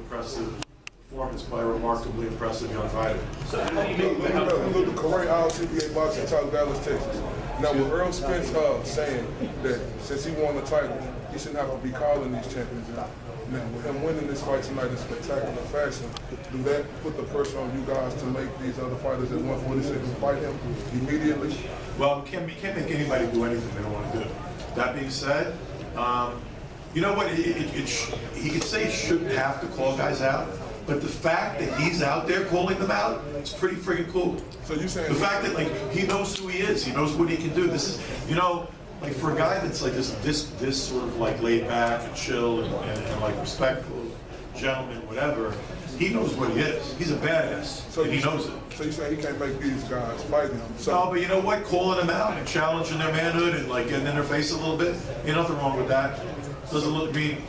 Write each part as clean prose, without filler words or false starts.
impressive performance by a remarkably impressive young fighter. So how do you look at Corey Isle, CBA boxing, South Dallas, Texas. Now with Errol Spence saying that since he won the title, he shouldn't have to be calling these champions out. Now with him winning this fight tonight in spectacular fashion, do that put the pressure on you guys to make these other fighters at 146 fight him immediately? Well, we can't make anybody do anything they don't want to do. That being said, you know what? He could say he shouldn't have to call guys out, but the fact that he's out there calling them out, it's pretty friggin' cool. So you saying the fact that like he knows who he is, he knows what he can do. This is, you know, like for a guy that's like this sort of like laid back and chill and like respectful gentleman, whatever. He knows what he is. He's a badass, so and he knows it. So you say he can't make these guys fight him? So no, but you know what? Calling them out and challenging their manhood and like getting in their face a little bit, ain't nothing wrong with that. Doesn't look mean,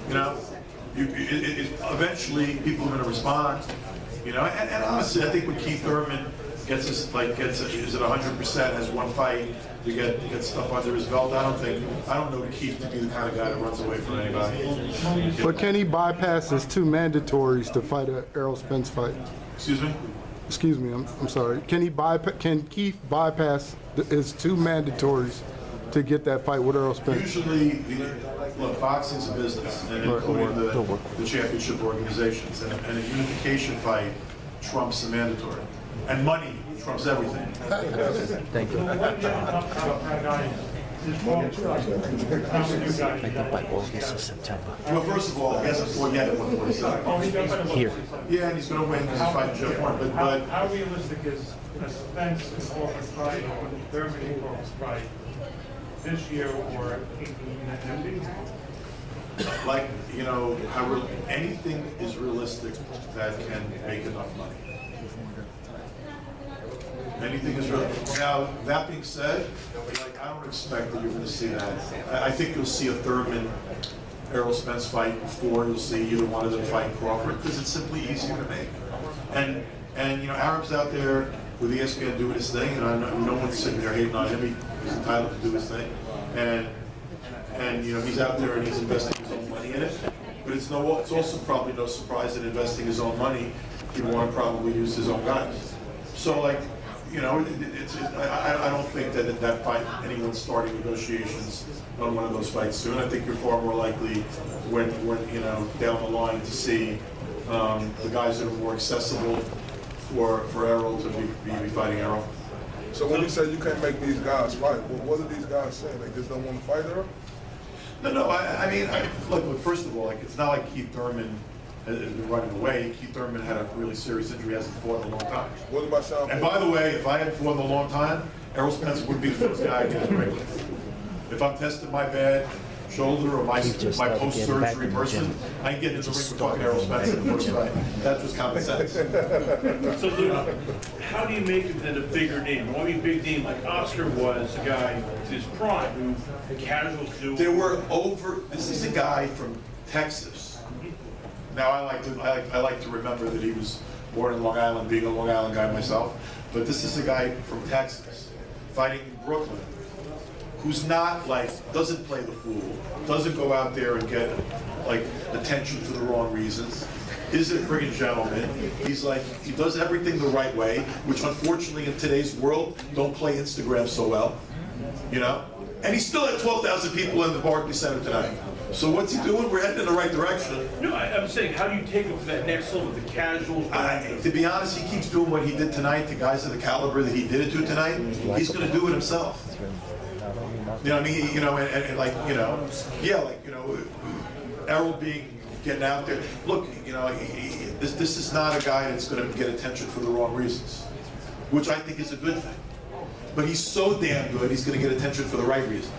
you know. Eventually, people are going to respond, you know. And honestly, I think when Keith Thurman is at 100%, has one fight to get stuff under his belt, I don't know Keith to be the kind of guy that runs away from anybody. But can he bypass his two mandatories to fight an Errol Spence fight? Excuse me? Excuse me, I'm sorry. Can Keith bypass his two mandatories to get that fight with Errol Spence? Usually, look, boxing's a business, and including the championship organizations, and a unification fight trumps the mandatory, and money trumps everything. Thank you. I think by August or September. Well, first of all, he hasn't fought yet at 147. Here. Yeah, and he's going to win because he's fighting Jeff Horn. But how realistic is Spence in Corpus fight or Thurman in Corpus fight this year or in like, you know, anything is realistic that can make enough money. Anything is real. Now, that being said, like, I don't expect that you're going to see that. I think you'll see a Thurman Errol Spence fight before you'll see either one of them fight Crawford, because it's simply easier to make. And you know, Arab's out there with ESPN doing his thing, and I know no one's sitting there hating on him. He's entitled to do his thing, and you know, he's out there and he's investing his own money in it. But it's also probably no surprise that investing his own money, he want to probably use his own guys. So like, you know, I don't think that fight, anyone's starting negotiations on one of those fights soon. I think you're far more likely when you know, down the line to see the guys that are more accessible for Errol to be fighting Errol. So when you say you can't make these guys fight, well, what are these guys saying? They just don't want to fight Errol? No. I mean, look. First of all, like, it's not like Keith Thurman has been running away. Keith Thurman had a really serious injury, hasn't fought in a long time. What about Sean? And by the way, if I hadn't fought in a long time, Errol Spence would be the first guy I get in the ring with. If I'm testing my bad shoulder or my post-surgery person, I can get in the ring with fucking Errol Spence in the first fight. That's just common sense. So, Luke, how do you make him then a bigger name? I mean, big name like Oscar was a guy in his prime who casuals do. There were this is a guy from Texas. Now I like to remember that he was born in Long Island, being a Long Island guy myself. But this is a guy from Texas, fighting in Brooklyn, who's not like, doesn't play the fool, doesn't go out there and get like attention for the wrong reasons, is a friggin' gentleman. He's like, he does everything the right way, which unfortunately in today's world don't play Instagram so well, you know? And he still had 12,000 people in the Barclays Center tonight. So what's he doing? We're heading in the right direction. No, I'm saying, how do you take him to that next level, the casuals? To be honest, he keeps doing what he did tonight to guys of the caliber that he did it to tonight. He's going to do it himself. You know what I mean? You know, and like, you know, yeah, like, you know, Errol getting out there. Look, you know, this is not a guy that's going to get attention for the wrong reasons, which I think is a good thing. But he's so damn good, he's going to get attention for the right reasons.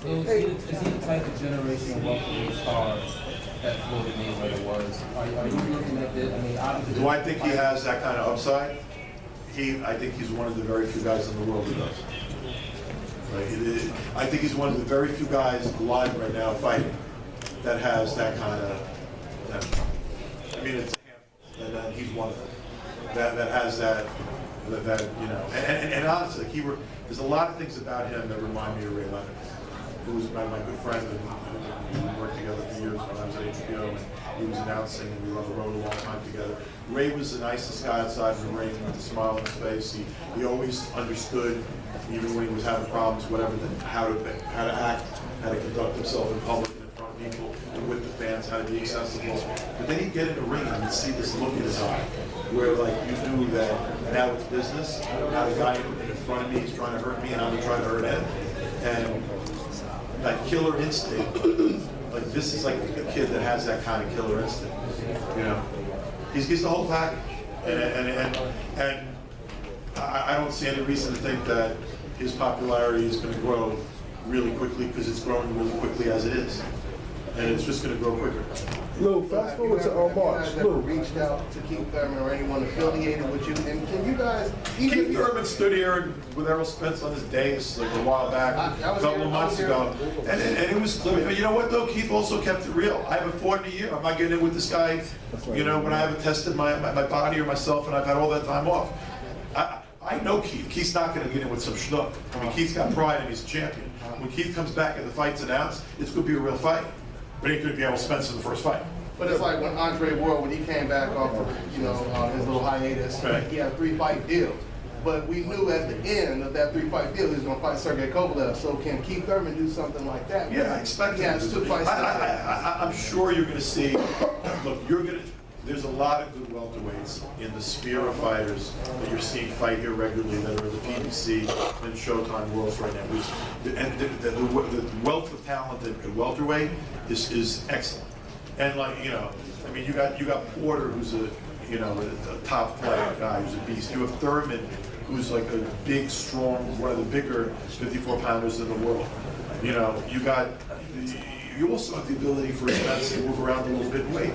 Is he the type of generational welterweight star that Floyd Mayweather was? Are you looking at this? I mean, obviously. Do I think he has that kind of upside? I think he's one of the very few guys in the world who does. Like, I think he's one of the very few guys alive right now fighting that has that kind of. I mean, it's a handful, and he's one of them. That has that you know. And honestly, there's a lot of things about him that remind me of Ray Leonard. who was my good friend, and we worked together for years when I was at HBO, and he was announcing, and we wrote a long time together. Ray was the nicest guy outside of the ring with a smile on his face. He always understood, even when he was having problems, whatever, how to act, how to conduct himself in public and in front of people, and with the fans, how to be accessible. But then he'd get in the ring and you'd see this look in his eye, where like you knew that now it's business. Now the guy in front of me is trying to hurt me, and I'm trying to hurt him. And that killer instinct, like this is like a kid that has that kind of killer instinct. You know, he's the whole package, and I don't see any reason to think that his popularity is going to grow really quickly, because it's growing really quickly as it is, and it's just going to grow quicker. Lou, fast forward to March. Have you guys ever reached out to Keith Thurman or anyone affiliated with you? And can you guys, Keith Thurman stood here with Errol Spence on his dais like a while back, a couple of months ago, and it was clear. You know what though? Keith also kept it real. I haven't fought in a year. I'm not getting in with this guy. You know, when I haven't tested my body or myself, and I've had all that time off. I know Keith. Keith's not going to get in with some schnook. I mean, Keith's got pride and he's a champion. When Keith comes back and the fight's announced, it's going to be a real fight. But it could be Errol Spence in the first fight. but it's like when Andre Ward, when he came back off of, his little hiatus, Right. he had a 3-fight deal. But we knew at the end of that 3-fight deal he was going to fight Sergey Kovalev. So can Keith Thurman do something like that? Yeah, I expect he has 2 fights. I'm sure you're going to see. Look, there's a lot of good welterweights in the sphere of fighters that you're seeing fight here regularly that are in the PBC and Showtime worlds right now. And the wealth of talent at welterweight is excellent. And I mean, you got Porter, who's a top player guy, who's a beast. You have Thurman, who's like a big, strong, one of the bigger 54-pounders in the world. You also have the ability for Spence to move around a little bit in weight.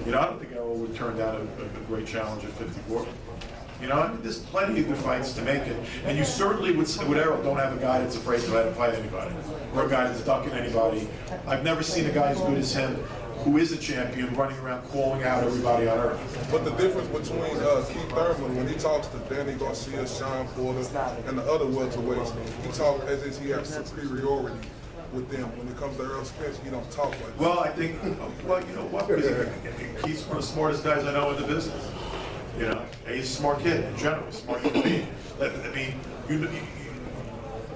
I don't think Errol would turn down a great challenge at 54. I mean, there's plenty of good fights to make it. And you certainly with Errol don't have a guy that's afraid to fight anybody, or a guy that's ducking anybody. I've never seen a guy as good as him, who is a champion, running around calling out everybody on earth. But the difference between Keith Thurman, when he talks to Danny Garcia, Sean Porter, and the other welterweights, he talks as if he has superiority with them. When it comes to Errol Spence, he don't talk like that. Well, I think, you know what? Keith's one of the smartest guys I know in the business. And he's a smart kid in general, smart human being. I mean,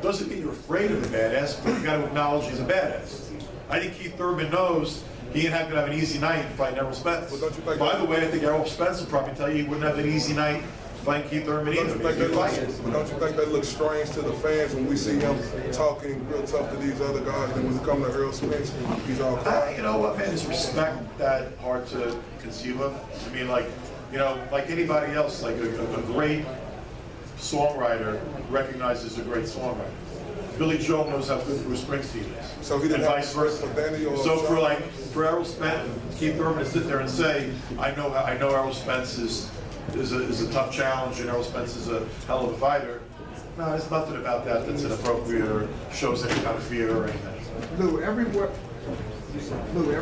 doesn't mean you're afraid of a badass, but you got to acknowledge he's a badass. I think Keith Thurman knows he ain't going to have an easy night fighting Errol Spence. By the way, I think Errol Spence would probably tell you he wouldn't have an easy night fighting Keith Thurman either. Don't you think that looks strange to the fans when we see him talking real tough to these other guys, and when it comes to Errol Spence, he's all quiet? You know what, man? Is respect that hard to conceive of? I mean, like anybody else, like a great songwriter recognizes a great songwriter. Billy Joel knows how good Bruce Springsteen is. So he didn't and have vice versa. for Danny or so for Errol Spence, Keith Thurman to sit there and say, I know Errol Spence is a tough challenge, and Errol Spence is a hell of a fighter. No, there's nothing about that that's inappropriate or shows any kind of fear or anything. Lou, every welterweight. Lou,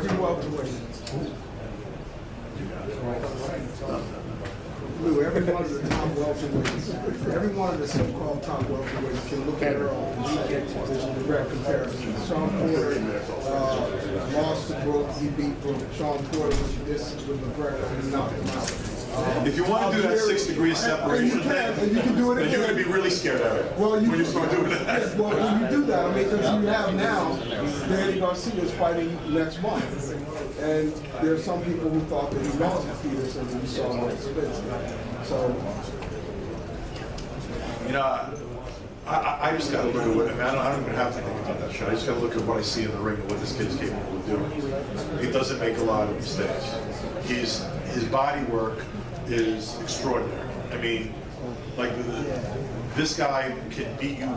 every one of the top welterweights, every one of the so-called top welterweights can look at Errol and look at this direct comparison. Sean Porter lost to Brooke, he beat Brooke. Sean Porter with McGregor and knocked him out. If you want to do that 6 degree separation thing, then you're going to be really scared of it when you start doing that. Yes, well, when you do that, I mean, because you have now Danny Garcia is fighting next month. And there's some people who thought that he lost to Peterson and you saw him at Spence. So, I just got to look at what, I don't even have to think about that shit. I just got to look at what I see in the ring and what this kid's capable of doing. He doesn't make a lot of mistakes. His body work is extraordinary. I mean, like this guy can beat you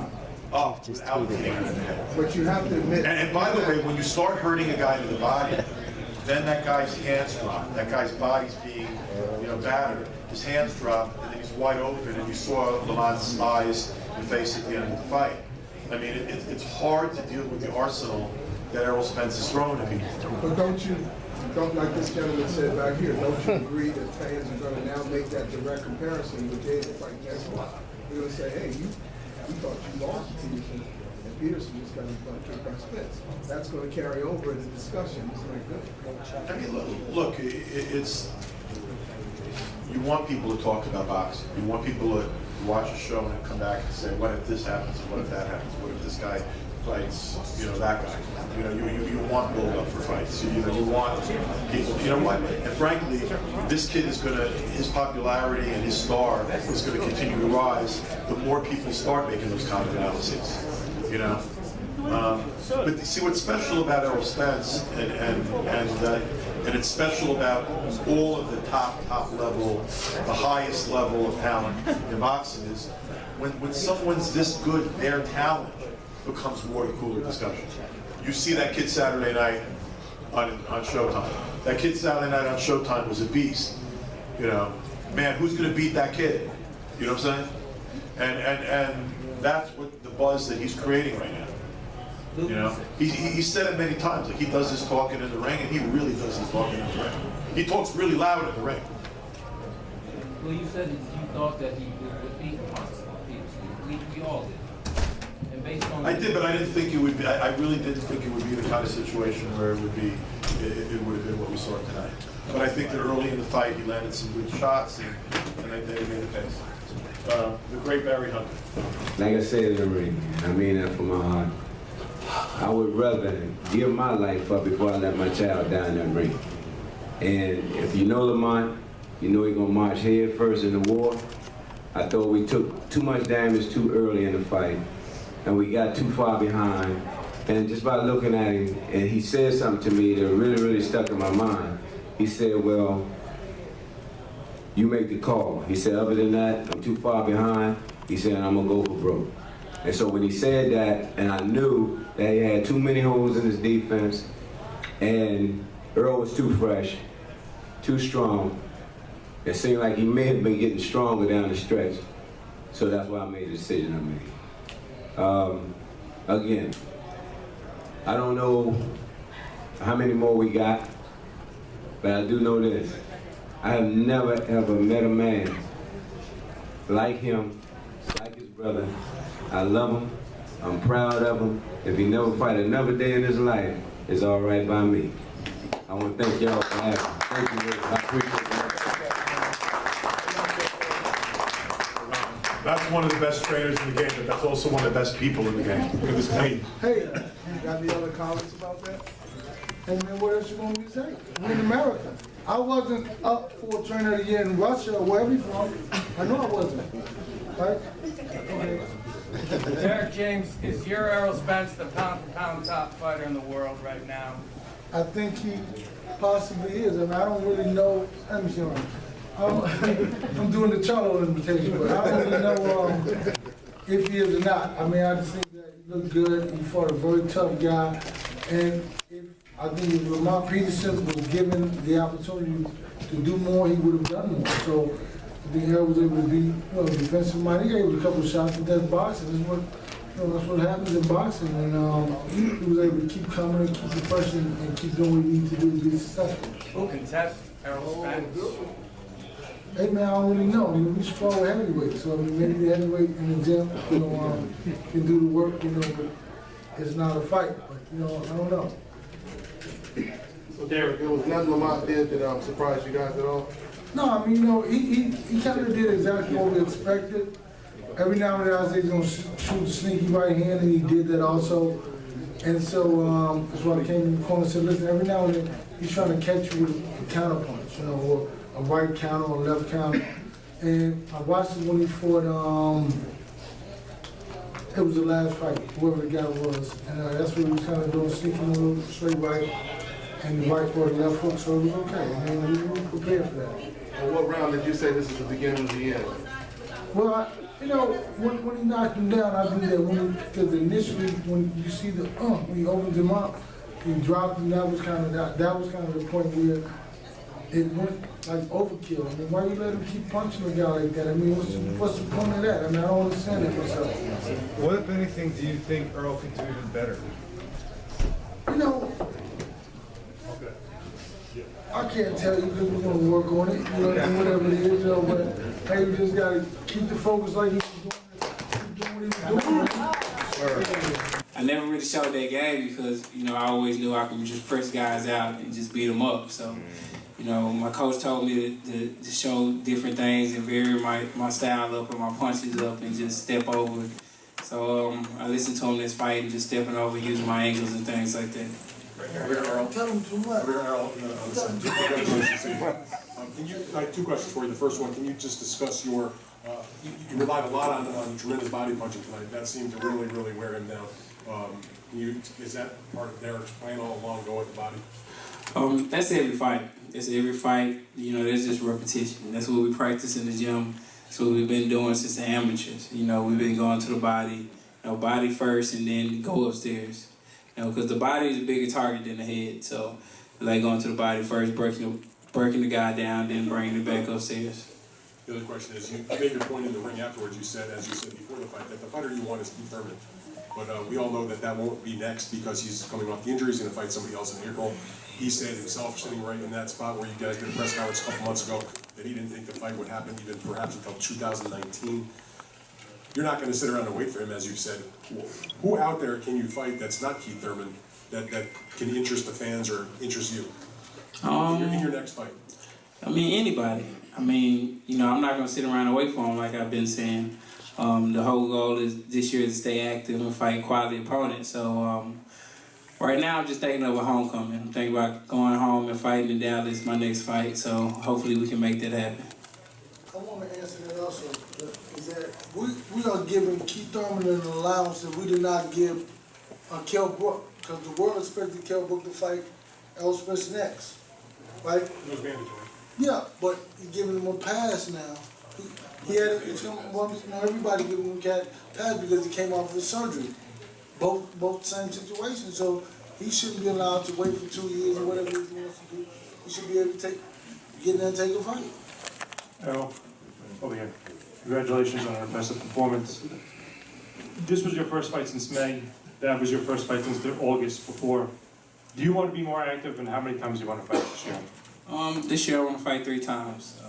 up without hitting him in the head. but you have to admit. And by the way, when you start hurting a guy to the body, then that guy's hands drop. That guy's body's being, battered. His hands drop, and then he's wide open, and you saw Lamont's eyes and face at the end of the fight. I mean, it's hard to deal with the arsenal that Errol Spence is throwing at people. But don't like this gentleman said back here, don't you agree that fans are going to now make that direct comparison with David fighting next month? They're going to say, hey, we thought you lost to Peterson, and Peterson just got his butt kicked by Spence. That's going to carry over in the discussion. It's like good. I mean, look, it's, you want people to talk about boxing. You want people to watch a show and come back and say, what if this happens, and what if that happens, what if this guy fights, that guy. You want build up for fights. You want people, you know what? And frankly, this kid is his popularity and his star is gonna continue to rise the more people start making those kind of analyses, But see what's special about Errol Spence and it's special about all of the top level, the highest level of talent in boxing is when someone's this good, their talent becomes water cooler discussion. You see that kid Saturday night on Showtime. That kid Saturday night on Showtime was a beast. Man, who's going to beat that kid? You know what I'm saying? And that's what the buzz that he's creating right now. He said it many times. Like he does his talking in the ring, and he really does his talking in the ring. He talks really loud in the ring. Well, you said that you thought that he would beat Lamont Peterson. We all did. I did, but I didn't think it would be. I really didn't think it would be the kind of situation where it would be. It would have been what we saw tonight. But I think that early in the fight, he landed some good shots, and they made it pace. The great Barry Hunter. Like I said in the ring, I mean that from my heart. I would rather give my life up before I let my child die in that ring. And if you know Lamont, you know he's gonna march head first in the war. I thought we took too much damage too early in the fight, and we got too far behind. And just by looking at him, and he said something to me that really stuck in my mind. He said, well, you make the call. He said, other than that, I'm too far behind. He said, I'm gonna go for broke. And so when he said that, and I knew that he had too many holes in his defense, and Earl was too fresh, too strong, it seemed like he may have been getting stronger down the stretch. So that's why I made the decision I made. Again, I don't know how many more we got, but I do know this. I have never ever met a man like him, like his brother. I love him, I'm proud of him. If he never fight another day in his life, it's all right by me. I want to thank y'all for having me. Thank you, Rick. I appreciate it. That's one of the best trainers in the game, but that's also one of the best people in the game. Look at this team. Hey, you got any other comments about that? Hey man, what else you want me to say? We're in America. I wasn't up for trainer of the year in Russia or wherever you're from. I know I wasn't. Right? Okay. Derek James, is your Errol Spence the pound-for-pound top fighter in the world right now? I think he possibly is. I mean, I don't really know. Let me see. I'm doing the Charlo invitation, but I don't really know if he is or not. I mean, I just think that he looked good. He fought a very tough guy. And I think if Lamont Peterson was given the opportunity to do more, he would have done more. So I think Errol was able to be defensive minded. He gave a couple of shots, but that's boxing. That's what happens in boxing. And he was able to keep coming and keep the pressure and keep doing what he needs to do to be successful. Who can test Errol Spence? Hey man, I don't really know. I mean, we strong with heavyweight, so I mean, maybe the heavyweight in the gym, can do the work, but it's not a fight. But I don't know. So Derek, there was nothing Lamont did that surprised you guys at all? No, I mean, he kind of did exactly what we expected. Every now and then I was going to shoot a sneaky right hand, and he did that also. And so that's why I came in the corner and said, listen, every now and then he's trying to catch you with a counter punch, or a right counter or a left counter. And I watched it when he fought, it was the last fight, whoever the guy was. And that's what he was kind of doing, sneaking a little straight right, and the right or the left hook, so it was okay. I mean, we were prepared for that. Well, what round did you say this is the beginning of the end? Well, when he knocked him down, I do that. Because initially, when you see when he opens him up, he dropped him. That was kind of the point where it went like overkill. I mean, why you let him keep punching a guy like that? I mean, what's the point of that? I mean, I don't understand that myself. What, if anything, do you think Earl can do even better? I can't tell you because we're going to work on it, whatever it is, but hey, we just got to keep the focus like he was doing what he was doing. I never really showed that game because, you know, I always knew I could just press guys out and just beat them up. So, you know, my coach told me to show different things and vary my style up and my punches up and just step over. So I listened to him this fight and just stepping over, using my angles and things like that. Tell him too much. Can you, I have two questions for you. The first one, can you just discuss your, you relied a lot on tremendous body punching tonight. That seemed to really, really wear him down. Is that part of Derek's plan all along, go with the body? That's every fight. It's every fight. You know, there's just repetition. That's what we practice in the gym. That's what we've been doing since the amateurs. You know, we've been going to the body, you know, body first and then go upstairs. You know, because the body is a bigger target than the head. So, like going to the body first, breaking the guy down, then bringing it back upstairs. The other question is, you made your point in the ring afterwards. You said, as you said before the fight, that the fighter you want is Keith Thurman. But we all know that that won't be next because he's coming off the injury. He's going to fight somebody else in April. He said himself, sitting right in that spot where you guys did a press conference a couple months ago, that he didn't think the fight would happen even perhaps until 2019. You're not going to sit around and wait for him, as you've said. Who out there can you fight that's not Keith Thurman that can interest the fans or interest you in your next fight? I mean, anybody. I mean, you know, I'm not going to sit around and wait for him like I've been saying. The whole goal is this year to stay active and fight quality opponents. So right now I'm just thinking of a homecoming. I'm thinking about going home and fighting in Dallas, my next fight. So hopefully we can make that happen. I want to answer that also. Is that we are giving Keith Thurman an allowance that we did not give Kell Brook, because the world expected Kell Brook to fight Errol Spence next, right? It was mandatory. Yeah, but you're giving him a pass now. He had everybody giving him a pass because he came off of surgery. Both same situations. So he shouldn't be allowed to wait for 2 years or whatever he wants to do. He should be able to get in there and take a fight. Errol, over here. Congratulations on an impressive performance. This was your first fight since May. That was your first fight since August before. Do you want to be more active, and how many times do you want to fight this year? This year I want to fight 3 times.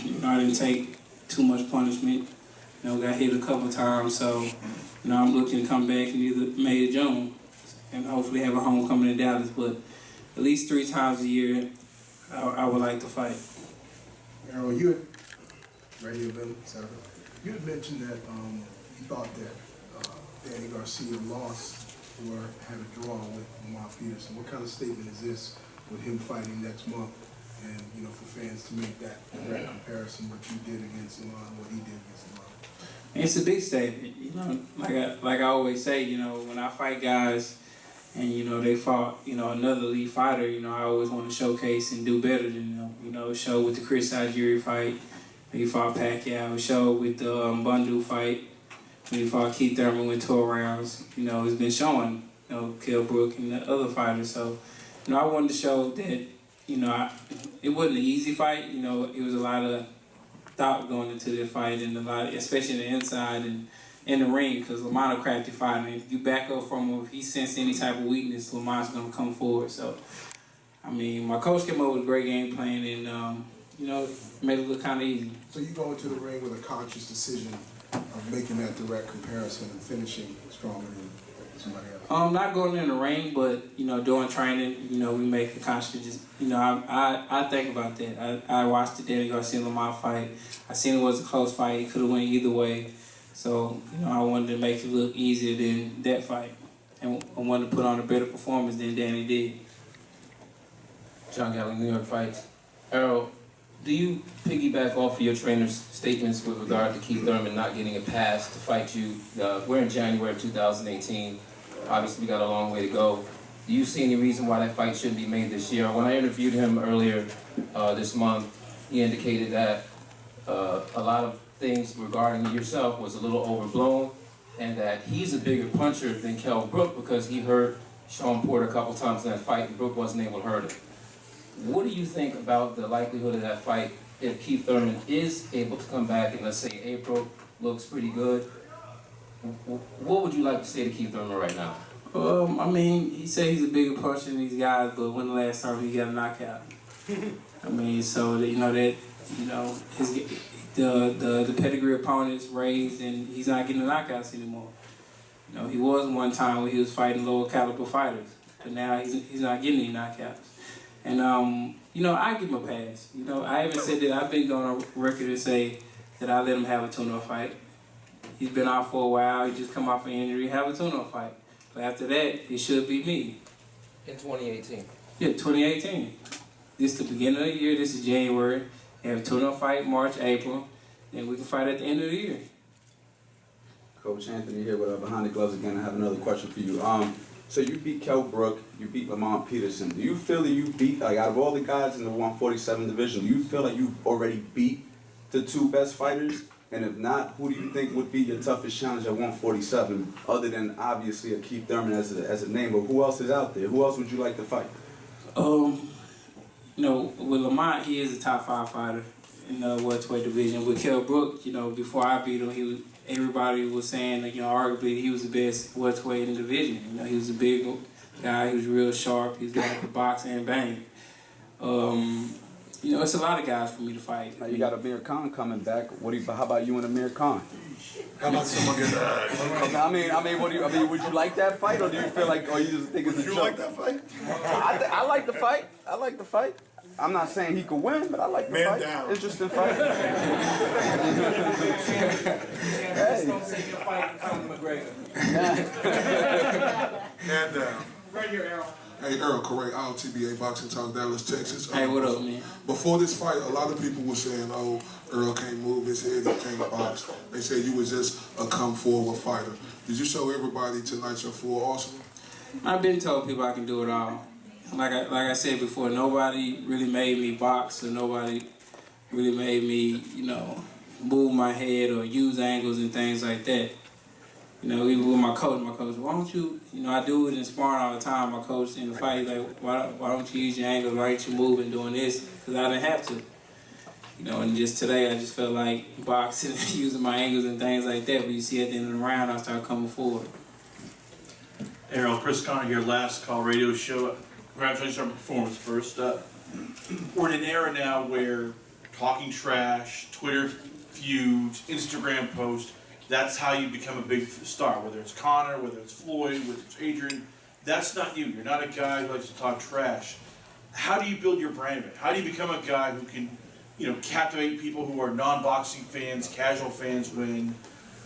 You know, I didn't take too much punishment. You know, got hit a couple times, so you know, I'm looking to come back in either May or June, and hopefully have a homecoming in Dallas. But at least 3 times a year, I would like to fight. Errol, you had radio event, etc. You had mentioned that you thought that Danny Garcia lost or had a draw with Lamont Peterson. What kind of statement is this with him fighting next month? And, you know, for fans to make that direct comparison, what you did against Lamont, what he did against Lamont. It's a big statement, you know. Like I always say, you know, when I fight guys, and you know they fought, you know, another elite fighter, you know, I always want to showcase and do better than them. You know, show with the Chris Algieri fight, he fought Pacquiao. Show with the Bundu fight when he fought Keith Thurman, went 12 rounds. You know, it's been showing, you know, Kell Brook and the other fighters. So, you know, I wanted to show that, you know, it wasn't an easy fight. You know, it was a lot of thought going into the fight, and a lot, especially in the inside and in the ring, because Lamont a crafty fighter. And if you back up from him, if he senses any type of weakness, Lamont's going to come forward. So, I mean, my coach came up with a great game plan, and you know, made it look kind of easy. So you go into the ring with a conscious decision of making that direct comparison and finishing stronger than somebody else? Not going in the ring, but, you know, during training, you know, we make a conscious, you know, I think about that. I watched the Danny Garcia Lamont fight. I seen it was a close fight. It could have went either way. So, you know, I wanted to make it look easier than that fight. And I wanted to put on a better performance than Danny did. John Galley, New York Fights. Errol, do you piggyback off of your trainer's statements with regard to Keith Thurman not getting a pass to fight you? We're in January of 2018. Obviously, we got a long way to go. Do you see any reason why that fight shouldn't be made this year? When I interviewed him earlier this month, he indicated that a lot of things regarding yourself was a little overblown, and that he's a bigger puncher than Kell Brook because he hurt Sean Porter a couple times in that fight, and Brook wasn't able to hurt him. What do you think about the likelihood of that fight if Keith Thurman is able to come back and, let's say, April looks pretty good? What would you like to say to Keith Thurman right now? I mean, he said he's a bigger puncher than these guys, but when the last time he got a knockout? I mean, so you know that, you know, the pedigree opponents raised, and he's not getting the knockouts anymore. You know, he was one time when he was fighting lower caliber fighters, but now he's not getting any knockouts. And you know, I give him a pass. You know, I haven't said that. I've been going on record to say that I let him have a tune-up fight. He's been out for a while. He just come off an injury, have a tune-up fight. But after that, it should be me. In 2018. Yeah, 2018. This is the beginning of the year. This is January. We have a tune-up fight March, April. Then we can fight at the end of the year. Coach Anthony here with Behind the Gloves again. I have another question for you. So you beat Kell Brook, you beat Lamont Peterson. Do you feel that you beat, like out of all the guys in the 147 division, do you feel like you already beat the two best fighters? And if not, who do you think would be your toughest challenge at 147, other than obviously a Keith Thurman as a name, but who else is out there? Who else would you like to fight? You know, with Lamont, he is a top 5 fighter in the welterweight division. With Kell Brook, you know, before I beat him, everybody was saying that, you know, arguably he was the best welterweight in the division. You know, he was a big guy, he was real sharp, he was got to box and bang. You know, it's a lot of guys for me to fight. Now you got Amir Khan coming back. How about you and Amir Khan? How about someone get I mean, would you like that fight, or do you feel like, or you just think it's a joke? You like that fight? I like the fight. I like the fight. I'm not saying he could win, but I like the fight. Down. Interesting fight. Hey. Don't say you're fighting Conor McGregor. Man down. Right here, Errol. Hey, Errol, correct, TBA Boxing Talk, Dallas, Texas. Hey, what up, man? Before this fight, a lot of people were saying, oh, Errol can't move his head, he can't box. They said you was just a come-forward fighter. Did you show everybody tonight your full arsenal? I've been told people I can do it all. Like I said before, nobody really made me box, or nobody really made me, you know, move my head or use angles and things like that. You know, even with my coach, why don't you, you know, I do it in sparring all the time. My coach in the fight, like, why don't you use your angles, why don't you move and doing this? Because I didn't have to. You know, and just today I just felt like boxing and using my angles and things like that. But you see at the end of the round, I start coming forward. Errol, Chris Connor here, Last Call Radio Show. Congratulations on your performance first. We're in an era now where talking trash, Twitter feuds, Instagram posts, that's how you become a big star. Whether it's Connor, whether it's Floyd, whether it's Adrian, that's not you. You're not a guy who likes to talk trash. How do you build your brand? How do you become a guy who can, you know, captivate people who are non-boxing fans, casual fans, when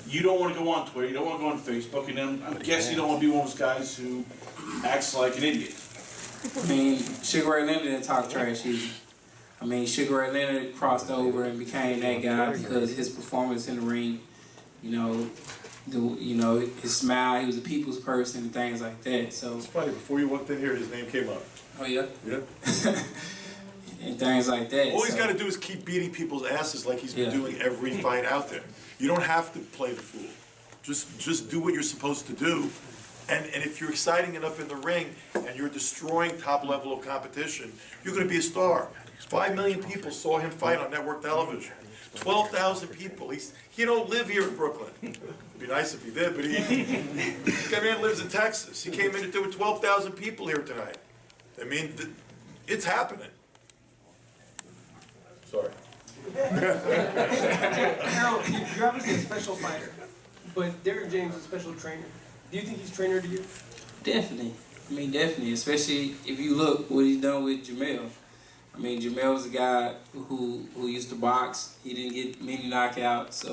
you don't want to go on Twitter, you don't want to go on Facebook, and I'm guessing you don't want to be one of those guys who acts like an idiot. I mean, Sugar Ray Leonard didn't talk trash either. I mean, Sugar Ray Leonard crossed over and became that guy because his performance in the ring, you know, his smile, he was a people's person and things like that. So It's funny, before you walked in here, his name came up. Oh yeah? Yeah. And things like that. All he's got to do is keep beating people's asses like he's been doing every fight out there. You don't have to play the fool. Just do what you're supposed to do. And if you're exciting enough in the ring and you're destroying top level of competition, you're going to be a star. 5 million people saw him fight on network television. 12,000 people. He don't live here in Brooklyn. It'd be nice if he did, but that man lives in Texas. He came in and there were 12,000 people here tonight. I mean, it's happening. Sorry. Errol, you're obviously a special fighter, but Derrick James is a special trainer. Do you think he's trainer to you? Definitely. I mean, definitely. Especially if you look what he's done with Jamel. I mean, Jamel was a guy who used to box. He didn't get many knockouts.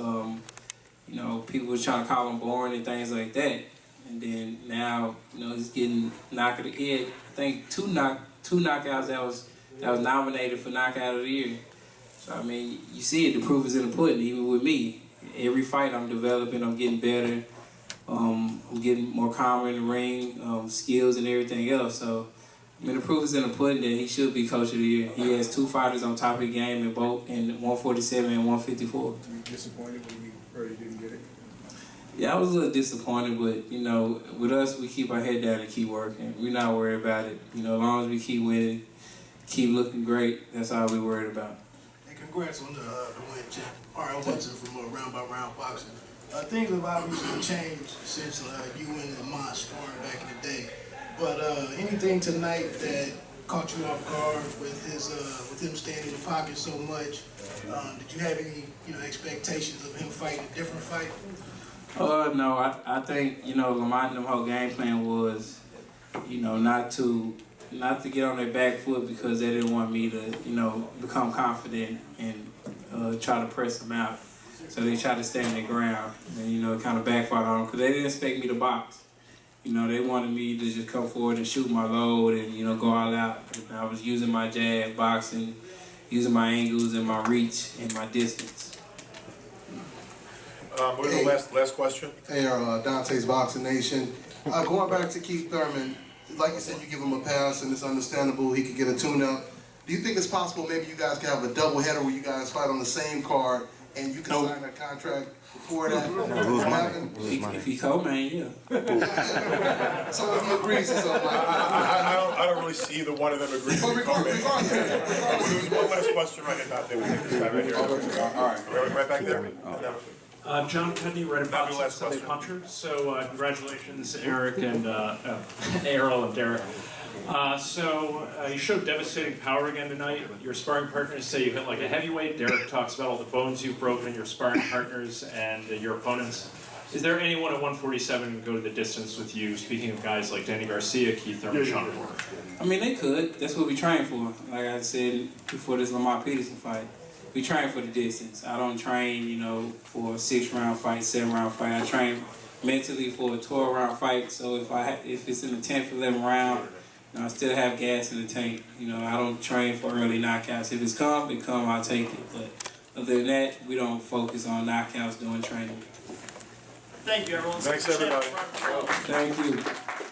You know, people were trying to call him boring and things like that. And then now, you know, he's getting knocked in the head. I think two knockouts that was nominated for knockout of the year. So I mean, you see it. The proof is in the pudding. Even with me, every fight I'm developing, I'm getting better. I'm getting more calmer in the ring, skills and everything else. So, I mean, the proof is in the pudding that he should be coach of the year. He has 2 fighters on top of the game in both in 147 and 154. Were you disappointed when you heard he didn't get it? Yeah, I was a little disappointed, but you know, with us, we keep our head down and keep working. We're not worried about it. You know, as long as we keep winning, keep looking great, that's all we're worried about. And congrats on the win, champ. R.L. Woodson from Round by Round Boxing. Things have obviously changed since you and Lamont sparring back in the day. But anything tonight that caught you off guard with him standing in the pocket so much? Did you have any expectations of him fighting a different fight? No, I think, you know, Lamont and the whole game plan was, you know, not to get on their back foot because they didn't want me to, you know, become confident and try to press them out. So they tried to stand their ground, and, you know, it kind of backfired on them because they didn't expect me to box. You know, they wanted me to just come forward and shoot my load and, you know, go all out. And I was using my jab, boxing, using my angles and my reach and my distance. What is the last question? Hey, Dante's Boxing Nation. Going back to Keith Thurman, like you said, you give him a pass, and it's understandable he could get a tune-up. Do you think it's possible maybe you guys can have a doubleheader where you guys fight on the same card, and you can sign a contract before that happens? If he co-man, yeah. So if he agrees to something like that. I don't really see either one of them agreeing. But regardless. There's one last question right here, Dante. We'll take this guy right here. All right. Right back there. John Cudney, Red Box Sunday Puncher. So congratulations, Eric and Errol and Derek. You showed devastating power again tonight. Your sparring partners say you hit like a heavyweight. Derek talks about all the bones you've broken in your sparring partners and your opponents. Is there anyone at 147 who can go to the distance with you? Speaking of guys like Danny Garcia, Keith Thurman, Sean Porter. I mean, they could. That's what we train for. Like I said before this Lamont Peterson fight. We train for the distance. I don't train, you know, for a 6-round fight, 7-round fight. I train mentally for a 12-round fight. So if it's in the 10th, 11th round, you know, I still have gas in the tank. You know, I don't train for early knockouts. If it's come, I'll take it. But other than that, we don't focus on knockouts during training. Thank you, everyone. Thanks, everybody. Thank you.